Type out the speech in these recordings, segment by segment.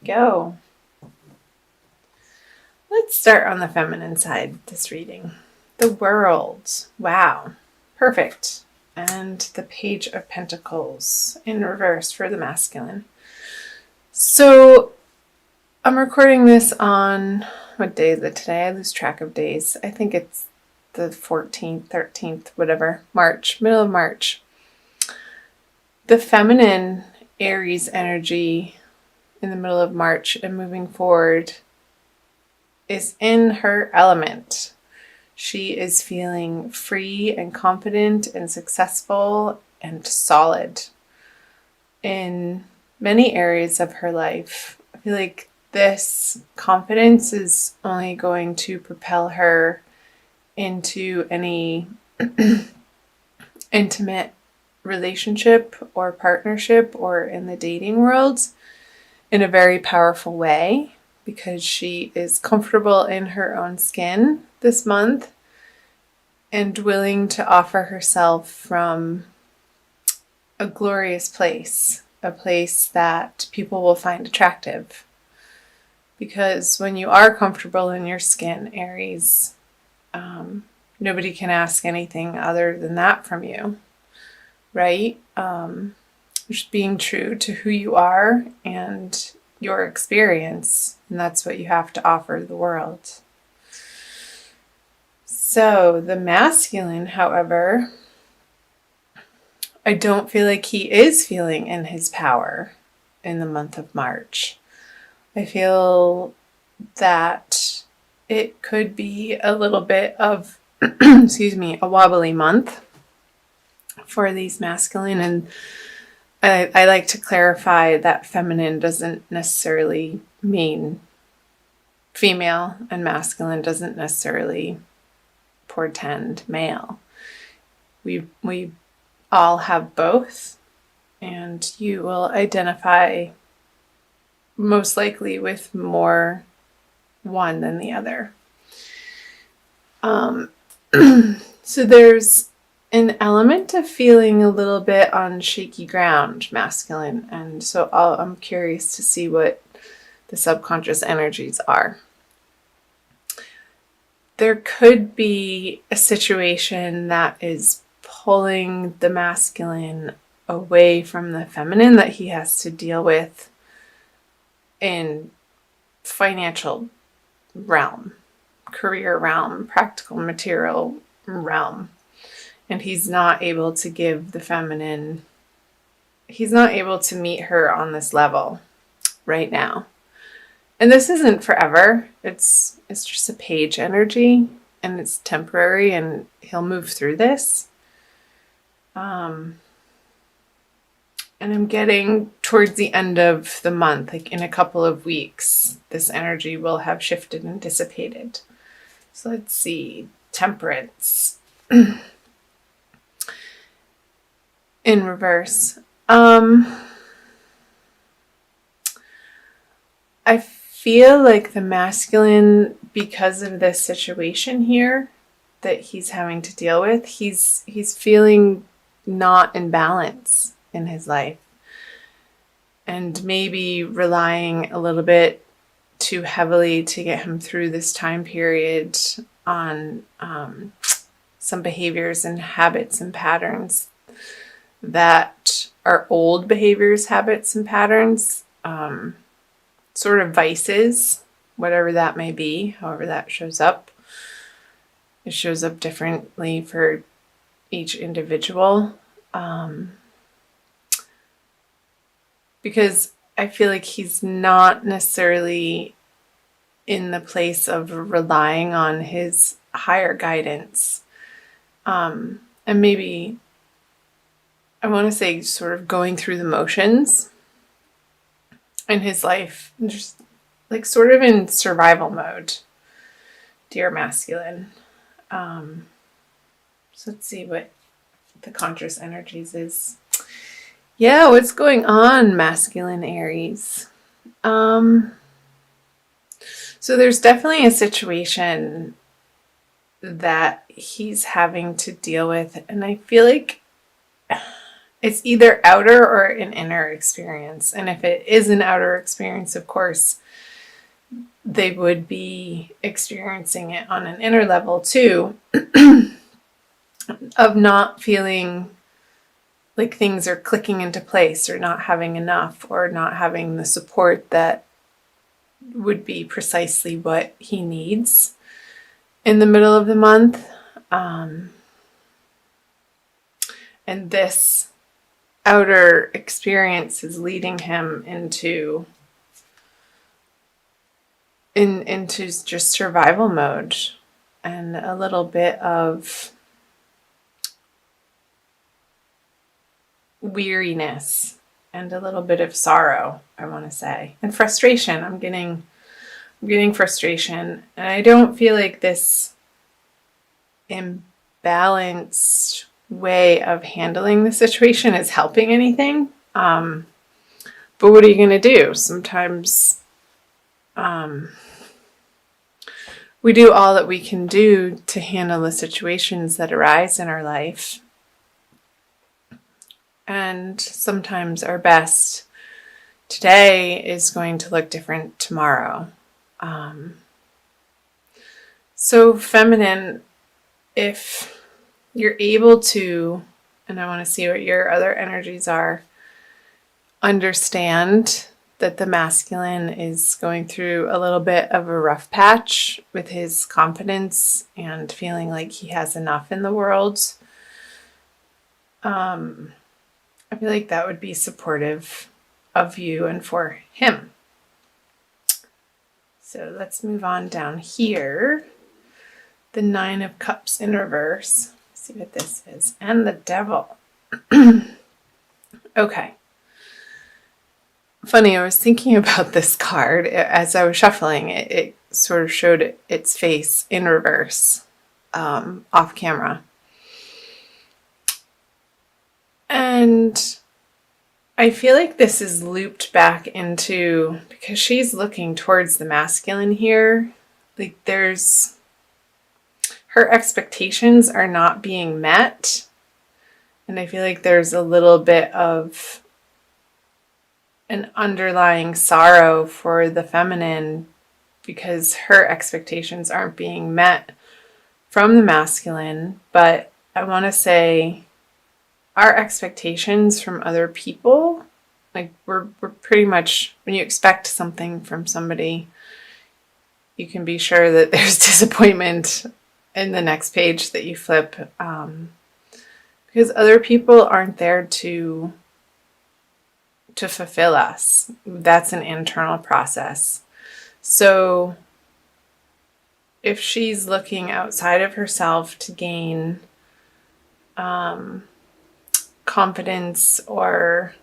go. Let's start on the feminine side of this reading. The World. Wow. Perfect. And the Page of Pentacles in reverse for the masculine. So I'm recording this on, what day is it today? I lose track of days. I think it's the 14th, 13th, whatever, March, middle of March. The feminine Aries energy in the middle of March and moving forward is in her element. She is feeling free and confident and successful and solid in many areas of her life. I feel like this confidence is only going to propel her into any intimate relationship or partnership or in the dating world in a very powerful way, because she is comfortable in her own skin this month and willing to offer herself from a glorious place, a place that people will find attractive. Because when you are comfortable in your skin, Aries, nobody can ask anything other than that from you, right? Just being true to who you are and your experience, and that's what you have to offer the world. So the masculine, however, I don't feel like he is feeling in his power in the month of March. I feel that it could be a little bit of, a wobbly month for these masculine. And I like to clarify that feminine doesn't necessarily mean female, and masculine doesn't necessarily portend male. We all have both, and you will identify most likely with more one than the other. So there's an element of feeling a little bit on shaky ground, masculine, and so I'm curious to see what the subconscious energies are. There could be a situation that is pulling the masculine away from the feminine that he has to deal with in financial realm, career realm, practical material realm. And he's not able to give the feminine, he's not able to meet her on this level right now. And this isn't forever. It's just a page energy, and it's temporary, and he'll move through this. And I'm getting towards the end of the month, like in a couple of weeks, this energy will have shifted and dissipated. So let's see. Temperance. In reverse. I feel like the masculine, because of this situation here that he's having to deal with, he's feeling not in balance in his life, and maybe relying a little bit too heavily to get him through this time period on some behaviors and habits and patterns that are old behaviors, habits, and patterns, sort of vices, whatever that may be, however that shows up. It shows up differently for each individual. Because I feel like he's not necessarily in the place of relying on his higher guidance. And maybe, I want to say, sort of going through the motions in his life, just like sort of in survival mode, dear masculine. So let's see what the conscious energies is. Yeah, what's going on, masculine Aries? So there's definitely a situation that he's having to deal with, and I feel like it's either outer or an inner experience. And if it is an outer experience, of course, they would be experiencing it on an inner level too, of not feeling like things are clicking into place or not having enough or not having the support that would be precisely what he needs in the middle of the month. And this outer experience is leading him into just survival mode and a little bit of weariness and a little bit of sorrow, I want to say, and frustration. I'm getting frustration, and I don't feel like this imbalanced way of handling the situation is helping anything. But what are you going to do? Sometimes we do all that we can do to handle the situations that arise in our life. And sometimes our best today is going to look different tomorrow. So feminine, if you're able to, and I want to see what your other energies are, understand that the masculine is going through a little bit of a rough patch with his confidence and feeling like he has enough in the world. I feel like that would be supportive of you and for him. So let's move on down here. The 9 of Cups in reverse. Let's see what this is. And the Devil. Okay. Funny, I was thinking about this card as I was shuffling. It sort of showed its face in reverse, off camera. And I feel like this is looped back into, because she's looking towards the masculine here, like her expectations are not being met. And I feel like there's a little bit of an underlying sorrow for the feminine because her expectations aren't being met from the masculine. But I want to say our expectations from other people, like we're pretty much, when you expect something from somebody, you can be sure that there's disappointment in the next page that you flip, because other people aren't there to fulfill us. That's an internal process. So if she's looking outside of herself to gain confidence or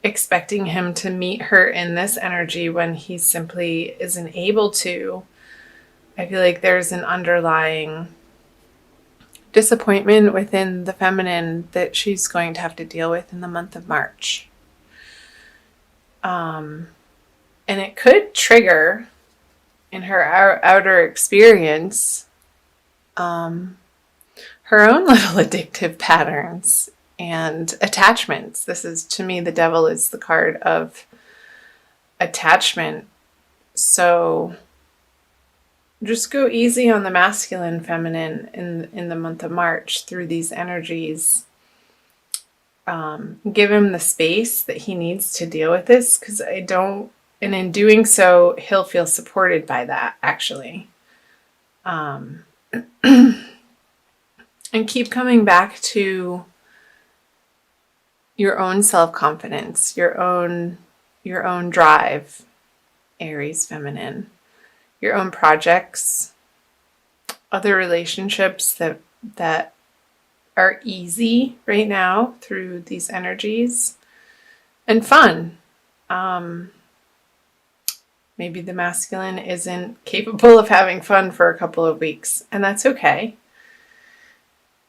expecting him to meet her in this energy when he simply isn't able to, I feel like there's an underlying disappointment within the feminine that she's going to have to deal with in the month of March. And it could trigger in her outer experience her own little addictive patterns and attachments. This is, to me, the Devil is the card of attachment. So just go easy on the masculine, feminine in the month of March through these energies. Give him the space that he needs to deal with this, because and in doing so, he'll feel supported by that, actually. And keep coming back to your own self-confidence, your own drive, Aries feminine, your own projects, other relationships that are easy right now through these energies, and fun. Maybe the masculine isn't capable of having fun for a couple of weeks, and that's okay.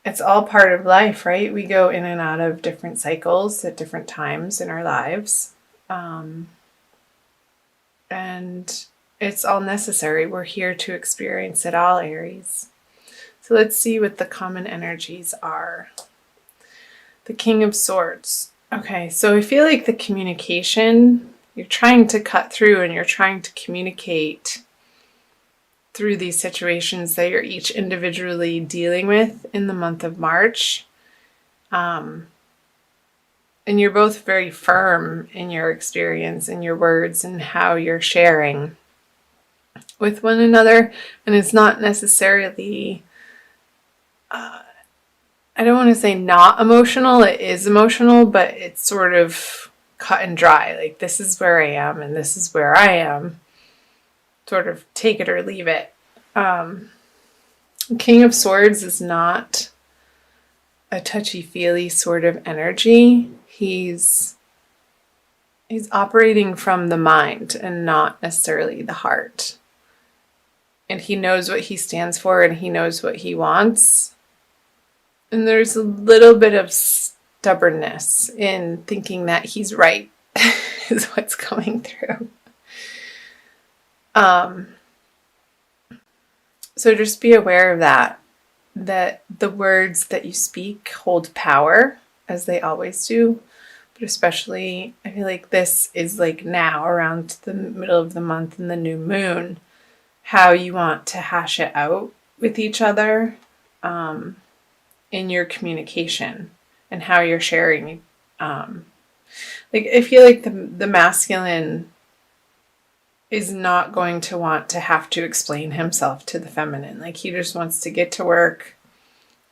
It's all part of life, right? We go in and out of different cycles at different times in our lives. And it's all necessary. We're here to experience it all, Aries. So let's see what the common energies are. The King of Swords. Okay, so I feel like the communication, you're trying to cut through and you're trying to communicate through these situations that you're each individually dealing with in the month of March. And you're both very firm in your experience and your words and how you're sharing with one another. And it's not necessarily, I don't want to say not emotional. It is emotional, but it's sort of cut and dry. Like, this is where I am and this is where I am. Sort of take it or leave it. King of Swords is not a touchy-feely sort of energy. He's operating from the mind and not necessarily the heart. And he knows what he stands for and he knows what he wants. And there's a little bit of stubbornness in thinking that he's right is what's coming through. So just be aware of that the words that you speak hold power, as they always do. But especially, I feel like this is like now around the middle of the month and the new moon, how you want to hash it out with each other in your communication and how you're sharing. Like, I feel like the masculine is not going to want to have to explain himself to the feminine. Like, he just wants to get to work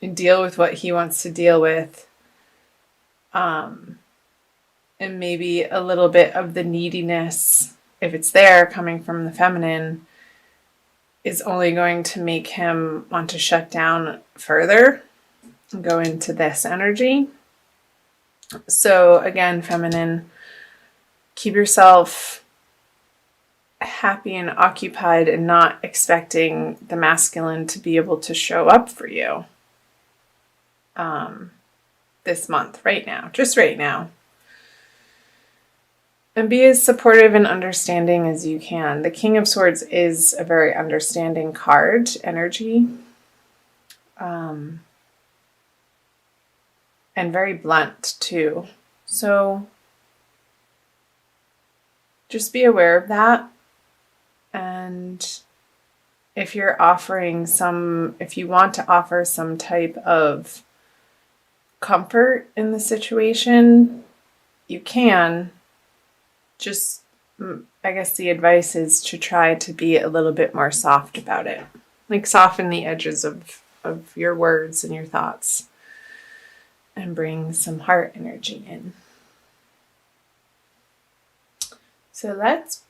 and deal with what he wants to deal with. And maybe a little bit of the neediness, if it's there, coming from the feminine, is only going to make him want to shut down further and go into this energy. So again, feminine, keep yourself happy and occupied and not expecting the masculine to be able to show up for you this month, right now, just right now. And be as supportive and understanding as you can. The King of Swords is a very understanding card, energy, and very blunt too. So just be aware of that. And if you want to offer some type of comfort in the situation, you can. Just, I guess the advice is to try to be a little bit more soft about it. Like, soften the edges of your words and your thoughts and bring some heart energy in. So let's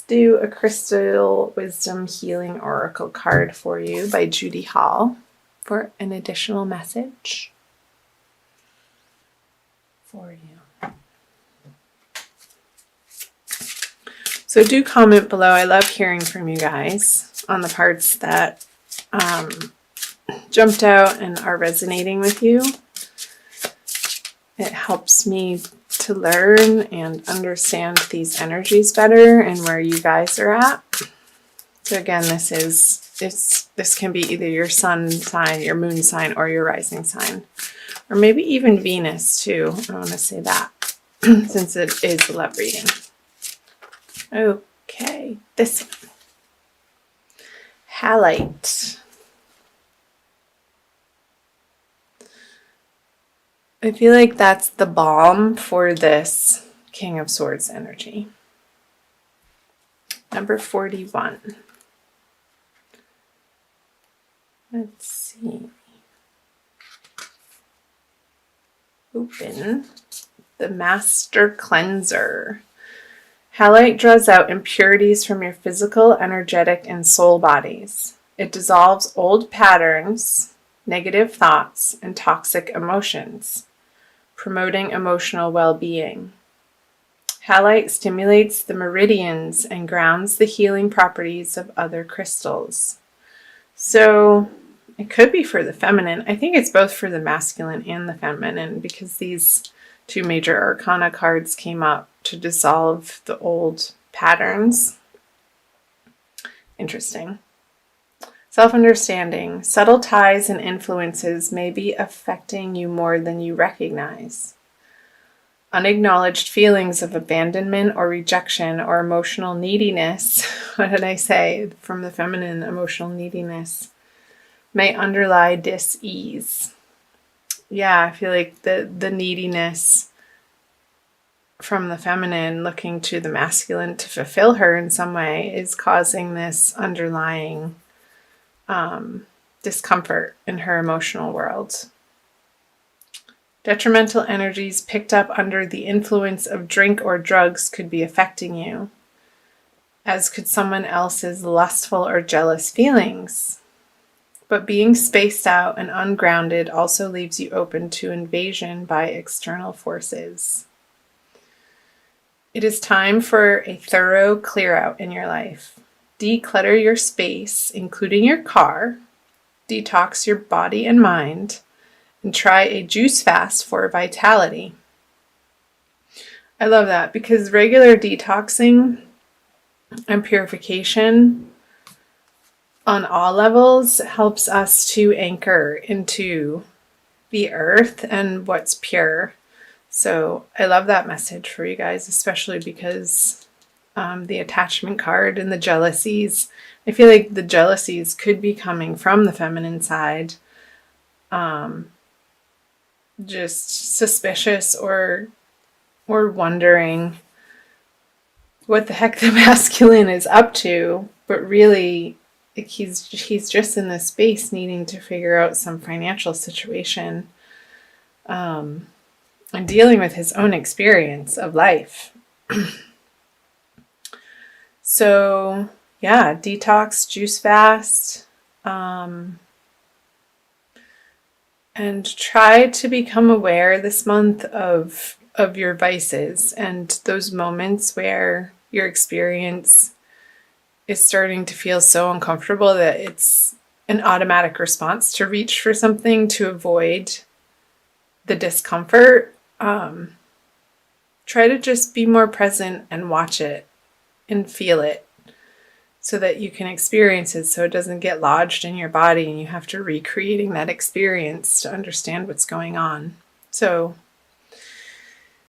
do a Crystal Wisdom Healing Oracle card for you by Judy Hall for an additional message for you. So do comment below. I love hearing from you guys on the parts that jumped out and are resonating with you. It helps me to learn and understand these energies better and where you guys are at. So again, this can be either your sun sign, your moon sign, or your rising sign. Or maybe even Venus too. I want to say that since it is a love reading. Okay, this one. Halite. I feel like that's the balm for this King of Swords energy. Number 41. Let's see. Open the Master Cleanser. Halite draws out impurities from your physical, energetic, and soul bodies. It dissolves old patterns, negative thoughts, and toxic emotions, promoting emotional well-being. Halite stimulates the meridians and grounds the healing properties of other crystals. So it could be for the feminine. I think it's both for the masculine and the feminine, because these two major arcana cards came up to dissolve the old patterns. Interesting. Self-understanding. Subtle ties and influences may be affecting you more than you recognize. Unacknowledged feelings of abandonment or rejection or emotional neediness, what did I say from the feminine, emotional neediness, may underlie dis-ease. Yeah, I feel like the neediness from the feminine looking to the masculine to fulfill her in some way is causing this underlying discomfort in her emotional world. Detrimental energies picked up under the influence of drink or drugs could be affecting you, as could someone else's lustful or jealous feelings. But being spaced out and ungrounded also leaves you open to invasion by external forces. It is time for a thorough clear out in your life. Declutter your space, including your car, detox your body and mind, and try a juice fast for vitality. I love that because regular detoxing and purification on all levels helps us to anchor into the earth and what's pure. So I love that message for you guys, especially because the attachment card and the jealousies. I feel like the jealousies could be coming from the feminine side. Just suspicious or wondering what the heck the masculine is up to, but really he's just in this space needing to figure out some financial situation and dealing with his own experience of life. So yeah, detox, juice fast, and try to become aware this month of your vices and those moments where your experience is starting to feel so uncomfortable that it's an automatic response to reach for something to avoid the discomfort. Try to just be more present and watch it and feel it so that you can experience it so it doesn't get lodged in your body and you have to recreating that experience to understand what's going on. So